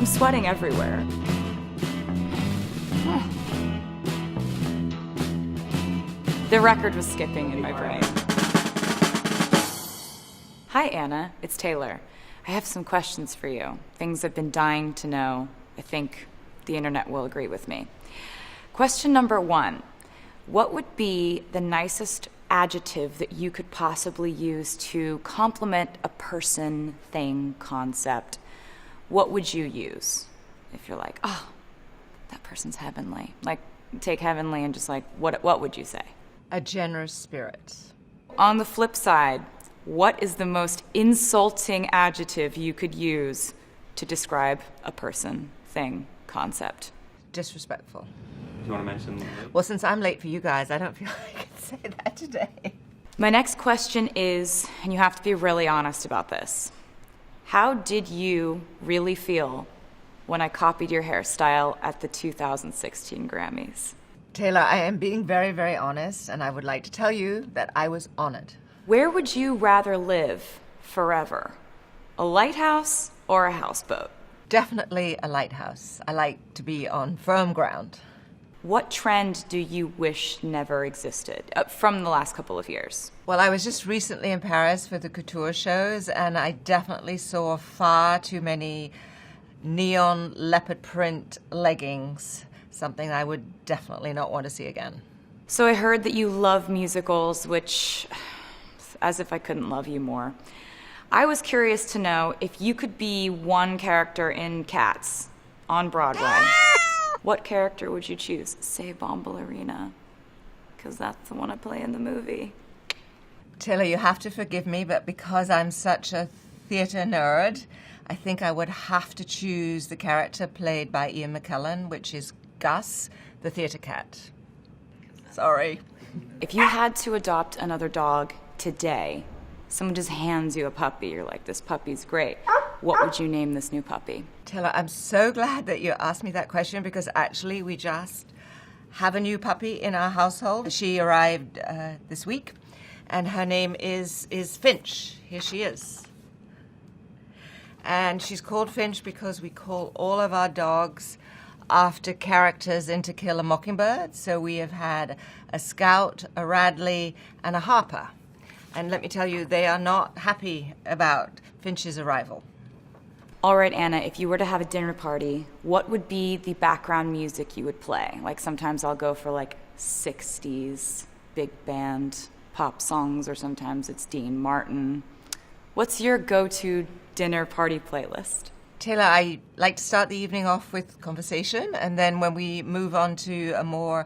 I'm sweating everywhere. The record was skipping in my brain. Hi, Anna. It's Taylor. I have some questions for you. Things I've been dying to know. I think the internet will agree with me. Question number 1. What would be the nicest adjective that you could possibly use to compliment a person, thing, concept? What would you use if you're like, oh, that person's heavenly? Like, take heavenly and just like, what would you say? A generous spirit. On the flip side, what is the most insulting adjective you could use to describe a person, thing, concept? Disrespectful. Do you want to mention? Well, since I'm late for you guys, I don't feel like I can say that today. My next question is, and you have to be really honest about this, how did you really feel when I copied your hairstyle at the 2016 Grammys? Taylor, I am being very, very honest, and I would like to tell you that I was honored. Where would you rather live forever? A lighthouse or a houseboat? Definitely a lighthouse. I like to be on firm ground. What trend do you wish never existed from the last couple of years? Well, I was just recently in Paris for the couture shows, and I definitely saw far too many neon leopard print leggings, something I would definitely not want to see again. So I heard that you love musicals, which, as if I couldn't love you more. I was curious to know if you could be one character in Cats on Broadway. What character would you choose? Say Bombalurina, because that's the one I play in the movie. Taylor, you have to forgive me, but because I'm such a theatre nerd, I think I would have to choose the character played by Ian McKellen, which is Gus, the theatre cat. Sorry. If you had to adopt another dog today, someone just hands you a puppy, you're like, this puppy's great. What would you name this new puppy? Taylor, I'm so glad that you asked me that question because actually we just have a new puppy in our household. She arrived this week, and her name is Finch. Here she is. And she's called Finch because we call all of our dogs after characters in To Kill a Mockingbird. So we have had a Scout, a Radley, and a Harper. And let me tell you, they are not happy about Finch's arrival. All right, Anna, if you were to have a dinner party, what would be the background music you would play? Like sometimes I'll go for like 60s big band pop songs, or sometimes it's Dean Martin. What's your go-to dinner party playlist? Taylor, I like to start the evening off with conversation, and then when we move on to a more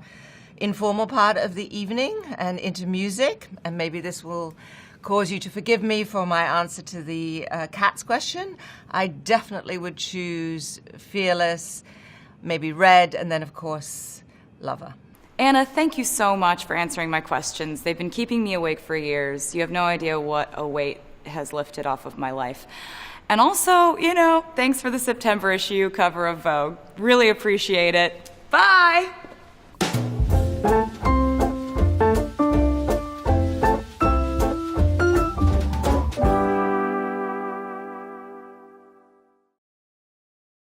informal part of the evening and into music, and maybe this will cause you to forgive me for my answer to the Cats question, I definitely would choose Fearless, maybe Red, and then, of course, Lover. Anna, thank you so much for answering my questions. They've been keeping me awake for years. You have no idea what a weight has lifted off of my life. And also, thanks for the September issue cover of Vogue. Really appreciate it. Bye!